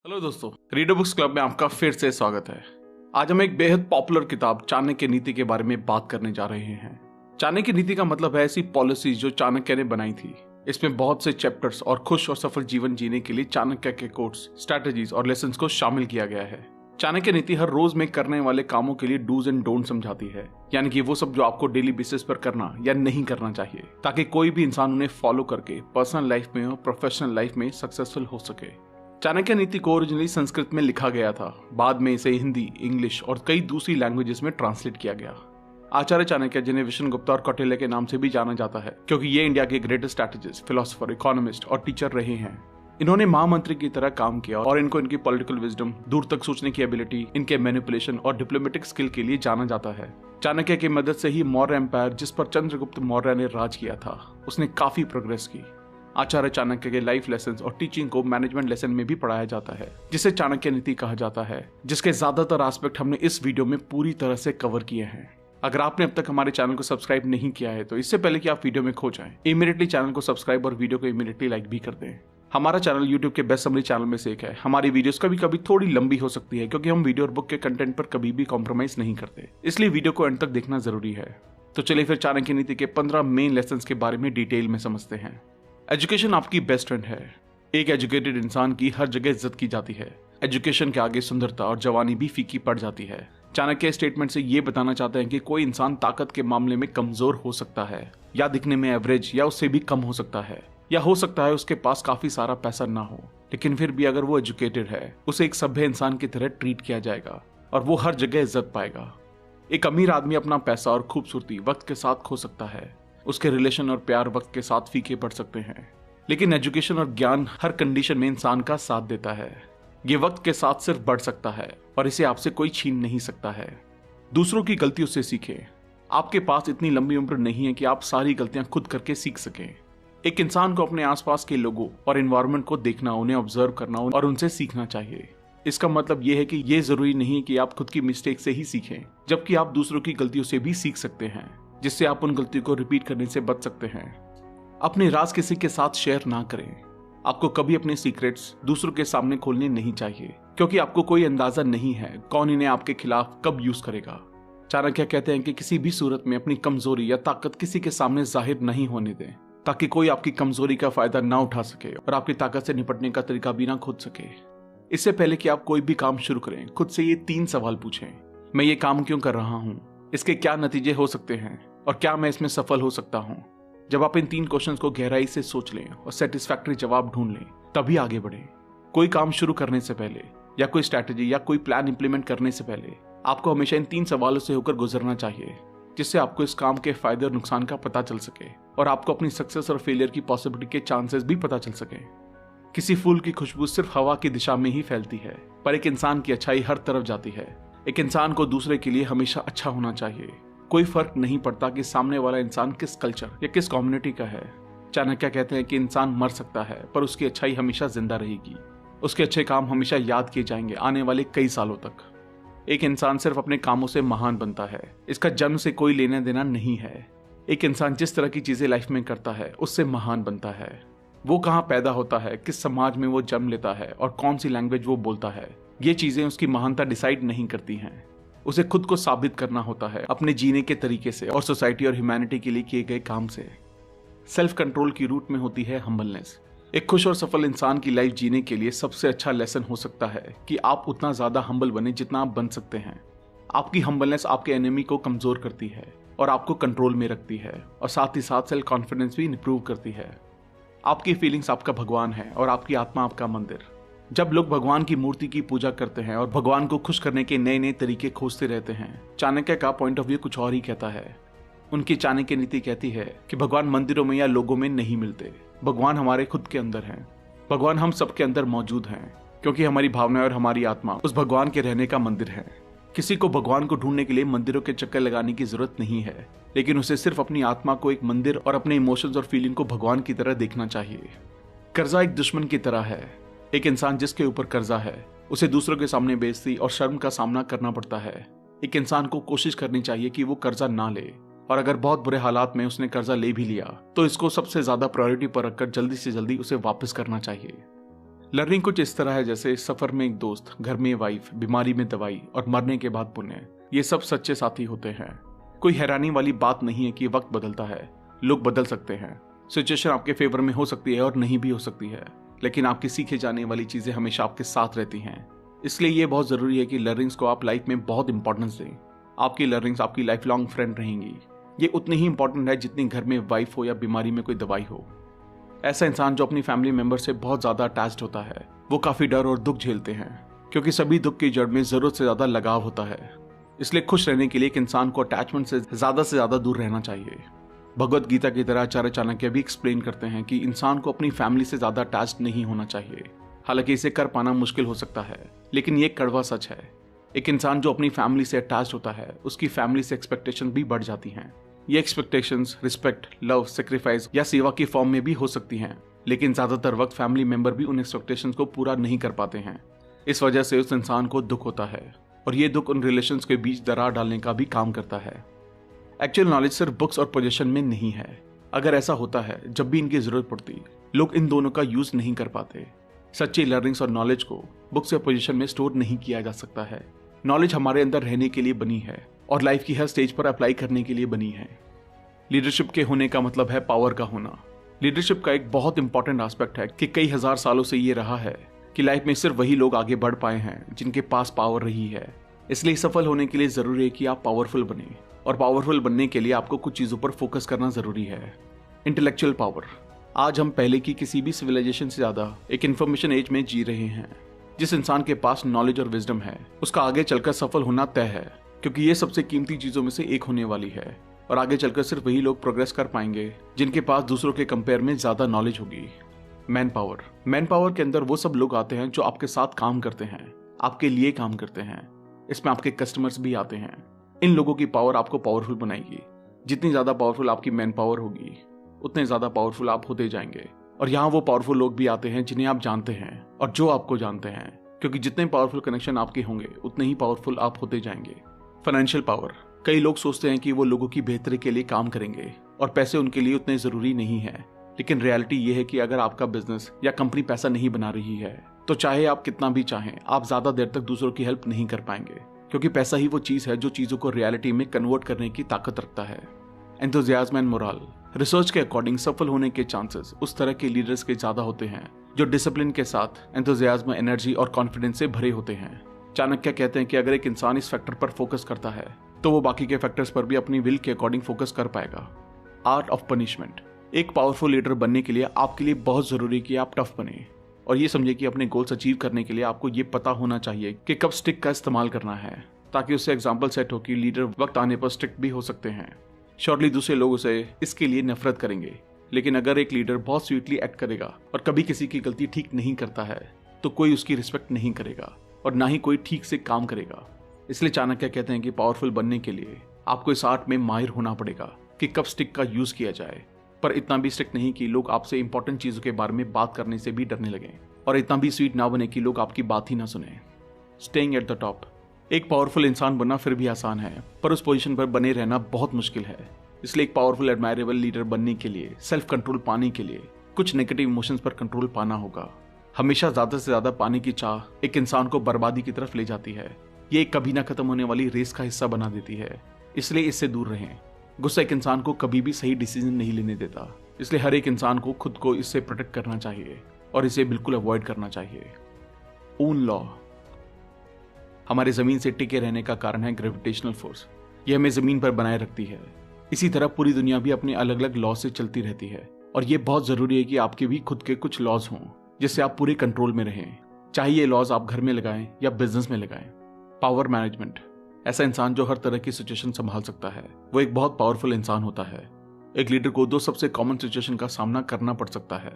Hello दोस्तों, reader books club में आपका फिर से स्वागत है। आज हम एक बेहद पॉपुलर किताब चाणक्य नीति के बारे में बात करने जा रहे हैं। चाणक्य नीति का मतलब है ऐसी पॉलिसीज जो चाणक्य ने बनाई थी। इसमें बहुत से चैप्टर्स और खुश और सफल जीवन जीने के लिए चाणक्य के कोट्स, स्ट्रैटेजीज और लेसन्स को शामिल किया गया है। चाणक्य नीति हर रोज में करने वाले कामों के लिए डूज एंड डोंट समझाती है, यानी कि वो सब जो आपको डेली बेसिस पर करना या नहीं करना चाहिए, ताकि कोई भी इंसान उन्हें फॉलो करके पर्सनल लाइफ में और प्रोफेशनल लाइफ में सक्सेसफुल हो सके। चाणक्य नीति को ओरिजिनली संस्कृत में लिखा गया था, बाद में इसे हिंदी, इंग्लिश और कई दूसरी लैंग्वेजेस में ट्रांसलेट किया गया। आचार्य चाणक्य, जिन्हें विष्णुगुप्ता और कौटिल्य के नाम से भी जाना जाता है, क्योंकि ये इंडिया के ग्रेटेस्ट स्ट्रैटेजिस्ट, फिलोसोफर, इकोनॉमिस्ट और टीचर रहे हैं। इन्होंने महामंत्री की तरह काम किया और इनको इनकी पॉलिटिकल विजडम, दूर तक सोचने की एबिलिटी, इनके मैनिपुलेशन और डिप्लोमेटिक स्किल के लिए जाना जाता है। चाणक्य की मदद से ही मौर्य एम्पायर, जिस पर चंद्रगुप्त मौर्य ने राज किया था, उसने काफी प्रोग्रेस की। आचार्य चाणक्य के लाइफ लेसन्स और टीचिंग को मैनेजमेंट लेसन में भी पढ़ाया जाता है, जिसे चाणक्य नीति कहा जाता है, जिसके ज्यादातर एस्पेक्ट हमने इस वीडियो में पूरी तरह से कवर किए हैं। अगर आपने अब तक हमारे चैनल को सब्सक्राइब नहीं किया है तो इससे पहले कि आप वीडियो में खो जाएं, इमीडिएटली चैनल को सब्सक्राइब और वीडियो को इमीडिएटली लाइक भी कर दें। हमारा चैनल यूट्यूब के बेस्ट समरी चैनल में से एक है। हमारी वीडियोस कभी कभी थोड़ी लंबी हो सकती है, क्योंकि हम वीडियो और बुक के कंटेंट पर कभी भी कॉम्प्रोमाइज नहीं करते, इसलिए वीडियो को एंड तक देखना जरूरी है। तो चलिए फिर चाणक्य नीति के 15 मेन लेसन के बारे में डिटेल में समझते हैं। एजुकेशन आपकी बेस्ट फ्रेंड है। एक एजुकेटेड इंसान की हर जगह इज्जत की जाती है। एजुकेशन के आगे सुंदरता और जवानी भी फीकी पड़ जाती है। चाणक्य स्टेटमेंट से ये बताना चाहते हैं कि कोई इंसान ताकत के मामले में कमजोर हो सकता है, या दिखने में एवरेज या उससे भी कम हो सकता है, या हो सकता है उसके पास काफी सारा पैसा ना हो, लेकिन फिर भी अगर वो एजुकेटेड है, उसे एक सभ्य इंसान की तरह ट्रीट किया जाएगा और वो हर जगह इज्जत पाएगा। एक अमीर आदमी अपना पैसा और खूबसूरती वक्त के साथ खो सकता है, उसके रिलेशन और प्यार वक्त के साथ फीके पड़ सकते हैं, लेकिन एजुकेशन और ज्ञान हर कंडीशन में इंसान का साथ देता है। ये वक्त के साथ सिर्फ बढ़ सकता है और इसे आपसे कोई छीन नहीं सकता है। दूसरों की गलतियों से सीखें। आपके पास इतनी लंबी उम्र नहीं है कि आप सारी गलतियां खुद करके सीख सकें। एक इंसान को अपने आसपास के लोगों और एनवायरनमेंट को देखना, उन्हें ऑब्जर्व करना और उनसे सीखना चाहिए। इसका मतलब यह है कि यह जरूरी नहीं कि आप खुद की मिस्टेक से ही सीखें, जबकि आप दूसरों की गलतियों से भी सीख सकते हैं, जिससे आप उन गलतियों को रिपीट करने से बच सकते हैं। अपने राज किसी के साथ शेयर ना करें। आपको कभी अपने सीक्रेट्स दूसरों के सामने खोलने नहीं चाहिए, क्योंकि आपको कोई अंदाजा नहीं है कौन इन्हें आपके खिलाफ कब यूज करेगा। चाणक्य कहते हैं कि किसी भी सूरत में अपनी कमजोरी या ताकत किसी के सामने जाहिर नहीं होने दें, ताकि कोई आपकी कमजोरी का फायदा ना उठा सके और आपकी ताकत से निपटने का तरीका भी ना खोज सके। इससे पहले कि आप कोई भी काम शुरू करें, खुद से ये 3 सवाल पूछें। मैं ये काम क्यों कर रहा हूँ? इसके क्या नतीजे हो सकते हैं? और क्या मैं इसमें सफल हो सकता हूँ? जब आप इन 3 क्वेश्चंस को गहराई से सोच लें और सेटिस्फैक्टरी जवाब ढूंढ लें, तभी आगे बढ़ें। कोई काम शुरू करने से पहले या कोई स्ट्रैटेजी या कोई प्लान इंप्लीमेंट करने से पहले आपको हमेशा इन 3 सवालों से होकर गुजरना चाहिए, जिससे आपको इस काम के फायदे और नुकसान का पता चल सके और आपको अपनी सक्सेस और फेलियर की पॉसिबिलिटी के चांसेस भी पता चल सके। किसी फूल की खुशबू सिर्फ हवा की दिशा में ही फैलती है, पर एक इंसान की अच्छाई हर तरफ जाती है। एक इंसान को दूसरे के लिए हमेशा अच्छा होना चाहिए। कोई फर्क नहीं पड़ता कि सामने वाला इंसान किस कल्चर या किस कम्युनिटी का है। चाणक्य कहते हैं कि इंसान मर सकता है, पर उसकी अच्छाई हमेशा जिंदा रहेगी। उसके अच्छे काम हमेशा याद किए जाएंगे आने वाले कई सालों तक। एक इंसान सिर्फ अपने कामों से महान बनता है, इसका जन्म से कोई लेना देना नहीं है। एक इंसान जिस तरह की चीजें लाइफ में करता है, उससे महान बनता है। वो कहाँ पैदा होता है, किस समाज में वो जन्म लेता है और कौन सी लैंग्वेज वो बोलता है, ये चीजें उसकी महानता डिसाइड नहीं करती हैं। उसे खुद को साबित करना होता है अपने जीने के तरीके से और सोसाइटी और ह्यूमैनिटी के लिए किए गए काम से। सेल्फ कंट्रोल की रूट में होती है हम्बलनेस। एक खुश और सफल इंसान की लाइफ जीने के लिए सबसे अच्छा लेसन हो सकता है कि आप उतना ज्यादा हम्बल बने जितना आप बन सकते हैं। आपकी हम्बलनेस आपके एनिमी को कमजोर करती है और आपको कंट्रोल में रखती है, और साथ ही साथ सेल्फ कॉन्फिडेंस भी इंप्रूव करती है। आपकी फीलिंग्स आपका भगवान है और आपकी आत्मा आपका मंदिर। जब लोग भगवान की मूर्ति की पूजा करते हैं और भगवान को खुश करने के नए नए तरीके खोजते रहते हैं, चाणक्य का पॉइंट ऑफ व्यू कुछ और ही कहता है। उनकी चाणक्य नीति कहती है कि भगवान मंदिरों में या लोगों में नहीं मिलते, भगवान हमारे खुद के अंदर हैं। भगवान हम सबके अंदर मौजूद हैं, क्योंकि हमारी भावनाएं और हमारी आत्मा उस भगवान के रहने का मंदिर है। किसी को भगवान को ढूंढने के लिए मंदिरों के चक्कर लगाने की जरूरत नहीं है, लेकिन उसे सिर्फ अपनी आत्मा को एक मंदिर और अपने इमोशंस और फीलिंग को भगवान की तरह देखना चाहिए। कर्जा एक दुश्मन की तरह है। एक इंसान जिसके ऊपर कर्जा है, उसे दूसरों के सामने बेइज्जती और शर्म का सामना करना पड़ता है। एक इंसान को कोशिश करनी चाहिए कि वो कर्जा ना ले, और अगर बहुत बुरे हालात में उसने कर्जा ले भी लिया तो इसको सबसे ज्यादा प्रायोरिटी पर रखकर जल्दी से जल्दी उसे वापस करना चाहिए। लर्निंग कुछ इस तरह है जैसे सफर में एक दोस्त, घर में वाइफ, बीमारी में दवाई और मरने के बाद पुण्य। ये सब सच्चे साथी होते हैं। कोई हैरानी वाली बात नहीं है कि वक्त बदलता है, लोग बदल सकते हैं, सिचुएशन आपके फेवर में हो सकती है और नहीं भी हो सकती है, लेकिन आपकी सीखे जाने वाली चीजें हमेशा आपके साथ रहती हैं। इसलिए ये बहुत जरूरी है कि लर्निंग्स को आप लाइफ में बहुत इंपॉर्टेंस दें। आपकी लर्निंग्स आपकी लाइफ लॉन्ग फ्रेंड रहेंगी। ये उतनी ही इंपॉर्टेंट है जितनी घर में वाइफ हो या बीमारी में कोई दवाई हो। ऐसा इंसान जो अपनी फैमिली मेंबर से बहुत ज्यादा अटैच्ड होता है, वो काफी डर और दुख झेलते हैं, क्योंकि सभी दुख की जड़ में जरूरत से ज्यादा लगाव होता है। इसलिए खुश रहने के लिए एक इंसान को अटैचमेंट से ज्यादा दूर रहना चाहिए। भगवत गीता की तरह आचार्य चाणक्य भी एक्सप्लेन करते हैं कि इंसान को अपनी फैमिली से ज्यादा अटैच्ड नहीं होना चाहिए। हालांकि इसे कर पाना मुश्किल हो सकता है, लेकिन ये कड़वा सच है। एक इंसान जो अपनी फैमिली से अटैच्ड होता है, उसकी फैमिली से एक्सपेक्टेशन भी बढ़ जाती हैं। ये एक्सपेक्टेशंस रिस्पेक्ट, लव, सेक्रीफाइस या सेवा की फॉर्म में भी हो सकती हैं, लेकिन ज्यादातर वक्त फैमिली मेंबर भी उन एक्सपेक्टेशंस को पूरा नहीं कर पाते हैं। इस वजह से उस इंसान को दुख होता है और ये दुख उन रिलेशंस के बीच दरार डालने का भी काम करता है। एक्चुअल नॉलेज सिर्फ बुक्स और पोजीशन में नहीं है। अगर ऐसा होता है, जब भी इनकी जरूरत पड़ती, लोग इन दोनों का यूज नहीं कर पाते। सच्ची लर्निंग्स और नॉलेज को बुक्स या पोजीशन में स्टोर नहीं किया जा सकता है। नॉलेज हमारे अंदर रहने के लिए बनी है और लाइफ की हर स्टेज पर अप्लाई करने के लिए बनी है। लीडरशिप के होने का मतलब है पावर का होना। लीडरशिप का एक बहुत इंपॉर्टेंट एस्पेक्ट है कि कई हजार सालों से ये रहा है कि लाइफ में सिर्फ वही लोग आगे बढ़ पाए हैं जिनके पास पावर रही है। इसलिए सफल होने के लिए जरूरी है कि आप पावरफुल बने, और पावरफुल बनने के लिए आपको कुछ चीजों पर फोकस करना जरूरी है। Intellectual power. आज हम पहले की किसी भी सिविलाइजेशन से ज्यादा एक इंफॉर्मेशन एज में जी रहे हैं। जिस इंसान के पास नॉलेज और विजडम है, उसका आगे चलकर सफल होना तय है, क्योंकि ये सबसे कीमती चीजों में से एक होने वाली है। और आगे चलकर सिर्फ वही लोग प्रोग्रेस कर पाएंगे जिनके पास दूसरों के कंपेयर में ज्यादा नॉलेज होगी। Man power. मैन पावर के अंदर वो सब लोग आते हैं जो आपके साथ काम करते हैं, आपके लिए काम करते हैं। इसमें आपके कस्टमर्स भी आते हैं। इन लोगों की पावर आपको पावरफुल बनाएगी। जितनी ज्यादा पावरफुल आपकी मैन पावर होगी, उतने ज्यादा पावरफुल आप होते जाएंगे। और यहाँ वो पावरफुल लोग भी आते हैं जिन्हें आप जानते हैं और जो आपको जानते हैं, क्योंकि जितने पावरफुल कनेक्शन आपके होंगे उतने ही पावरफुल आप होते जाएंगे। Financial power. कई लोग सोचते हैं कि वो लोगों की बेहतरी के लिए काम करेंगे और पैसे उनके लिए उतने जरूरी नहीं है, लेकिन रियलिटी ये है कि अगर आपका बिजनेस या कंपनी पैसा नहीं बना रही है, तो चाहे आप कितना भी चाहें, आप ज्यादा देर तक दूसरों की हेल्प नहीं कर पाएंगे, क्योंकि पैसा ही वो चीज है जो चीजों को रियलिटी में कन्वर्ट करने की ताकत रखता है। Enthusiasm and moral. रिसर्च के अकॉर्डिंग सफल होने के चांसेस उस तरह के लीडर्स के ज्यादा होते हैं जो डिसिप्लिन के साथ एंथुसियाज्म, एनर्जी और कॉन्फिडेंस से भरे होते हैं। चाणक्य कहते हैं कि अगर एक इंसान इस फैक्टर पर फोकस करता है, तो वो बाकी के फैक्टर्स पर भी अपनी विल के अकॉर्डिंग फोकस कर पाएगा। Art of punishment. एक पावरफुल लीडर बनने के लिए आपके लिए बहुत जरूरी कि आप टफ बने और ये समझे कि अपने गोल्स अचीव करने के लिए आपको ये पता होना चाहिए कि कब स्टिक का इस्तेमाल करना है, ताकि उससे एग्जाम्पल सेट हो कि लीडर वक्त आने पर स्ट्रिक्ट भी हो सकते हैं। शॉर्टली दूसरे लोगों से इसके लिए नफरत करेंगे, लेकिन अगर एक लीडर बहुत स्वीटली एक्ट करेगा और कभी किसी की गलती ठीक नहीं करता है, तो कोई उसकी रिस्पेक्ट नहीं करेगा और ना ही कोई ठीक से काम करेगा। इसलिए चाणक्य कहते हैं कि पावरफुल बनने के लिए आपको इस आर्ट में माहिर होना पड़ेगा कि कब स्टिक का यूज किया जाए, पर इतना भी स्ट्रिक्ट नहीं कि लोग आपसे इंपॉर्टेंट चीजों के बारे में बात करने से भी डरने लगे, और इतना भी स्वीट ना बने कि लोग आपकी बात ही ना सुने। Staying at the top. एक पावरफुल इंसान बनना फिर भी आसान है, पर उस पोजीशन पर बने रहना बहुत मुश्किल है। इसलिए एक पावरफुल एडमायरेबल लीडर बनने के लिए, सेल्फ कंट्रोल पाने के लिए कुछ नेगेटिव इमोशंस पर कंट्रोल पाना होगा। हमेशा ज्यादा से ज्यादा पाने की चाह एक इंसान को बर्बादी की तरफ ले जाती है। ये एक कभी ना खत्म होने वाली रेस का हिस्सा बना देती है, इसलिए इससे दूर रहें। गुस्सा एक इंसान को कभी भी सही डिसीजन नहीं लेने देता, इसलिए हर एक इंसान को खुद को इससे प्रोटेक्ट करना चाहिए और इसे बिल्कुल अवॉइड करना चाहिए। Own law. हमारे जमीन से टिके रहने का कारण है ग्रेविटेशनल फोर्स। ये हमें जमीन पर बनाए रखती है। इसी तरह पूरी दुनिया भी अपने अलग अलग लॉ से चलती रहती है, और ये बहुत जरूरी है कि आपके भी खुद के कुछ लॉज हों जिससे आप पूरे कंट्रोल में रहें। चाहे ये लॉज आप घर में लगाएं या बिजनेस में लगाएं। Power management. ऐसा इंसान जो हर तरह की सिचुएशन संभाल सकता है, वो एक बहुत पावरफुल इंसान होता है। एक लीडर को दो सबसे कॉमन सिचुएशन का सामना करना पड़ सकता है।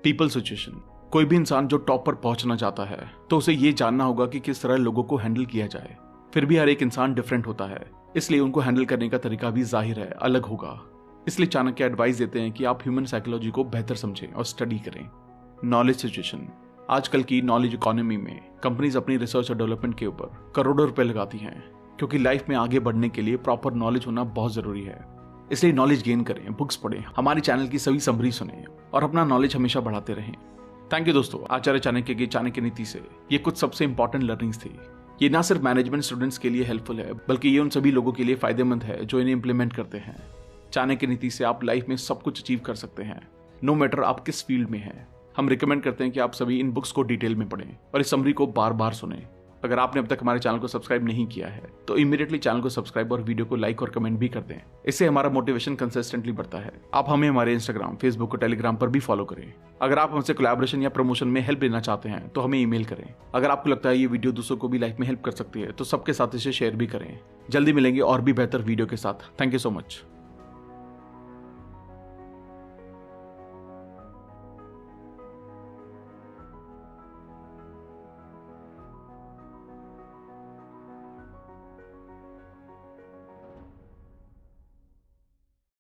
People situation. कोई भी इंसान जो टॉप पर पहुंचना चाहता है, तो उसे ये जानना होगा कि किस तरह लोगों को हैंडल किया जाए। फिर भी हर एक इंसान डिफरेंट होता है, इसलिए उनको हैंडल करने का तरीका भी जाहिर है अलग होगा। इसलिए चाणक्य एडवाइस देते हैं कि आप ह्यूमन साइकोलॉजी को बेहतर समझें और स्टडी करें। Knowledge situation. आजकल की नॉलेज इकोनॉमी में कंपनीज अपनी रिसर्च और डेवलपमेंट के ऊपर करोड़ों रुपए लगाती हैं, क्योंकि लाइफ में आगे बढ़ने के लिए प्रॉपर नॉलेज होना बहुत जरूरी है। इसलिए नॉलेज गेन करें, बुक्स पढ़ें, हमारे चैनल की सभी समरी सुनें और अपना नॉलेज हमेशा बढ़ाते रहें। थैंक यू दोस्तों। आचार्य चाणक्य की चाणक्य नीति से ये कुछ सबसे इंपॉर्टेंट लर्निंग्स थी। ये ना सिर्फ मैनेजमेंट स्टूडेंट्स के लिए हेल्पफुल है, बल्कि ये उन सभी लोगों के लिए फायदेमंद है जो इन्हें इंप्लीमेंट करते हैं। चाणक्य नीति से आप लाइफ में सब कुछ अचीव कर सकते हैं, नो मैटर आप किस फील्ड में हैं। हम रिकमेंड करते हैं कि आप सभी इन बुक्स को डिटेल में पढ़ें और इस समरी को बार बार सुनें। अगर आपने अब तक हमारे चैनल को सब्सक्राइब नहीं किया है तो इमीडिएटली चैनल को सब्सक्राइब और वीडियो को लाइक और कमेंट भी कर दें। इससे हमारा मोटिवेशन कंसिस्टेंटली बढ़ता है। आप हमें हमारे इंस्टाग्राम, फेसबुक और टेलीग्राम पर भी फॉलो करें। अगर आप हमसे कोलैबोरेशन या प्रमोशन में हेल्प लेना चाहते हैं तो हमें ईमेल करें। अगर आपको लगता है ये वीडियो दूसरों को भी लाइफ में हेल्प कर सकती है तो सबके साथ इसे शेयर भी करें। जल्दी मिलेंगे और भी बेहतर वीडियो के साथ। Thank you so much.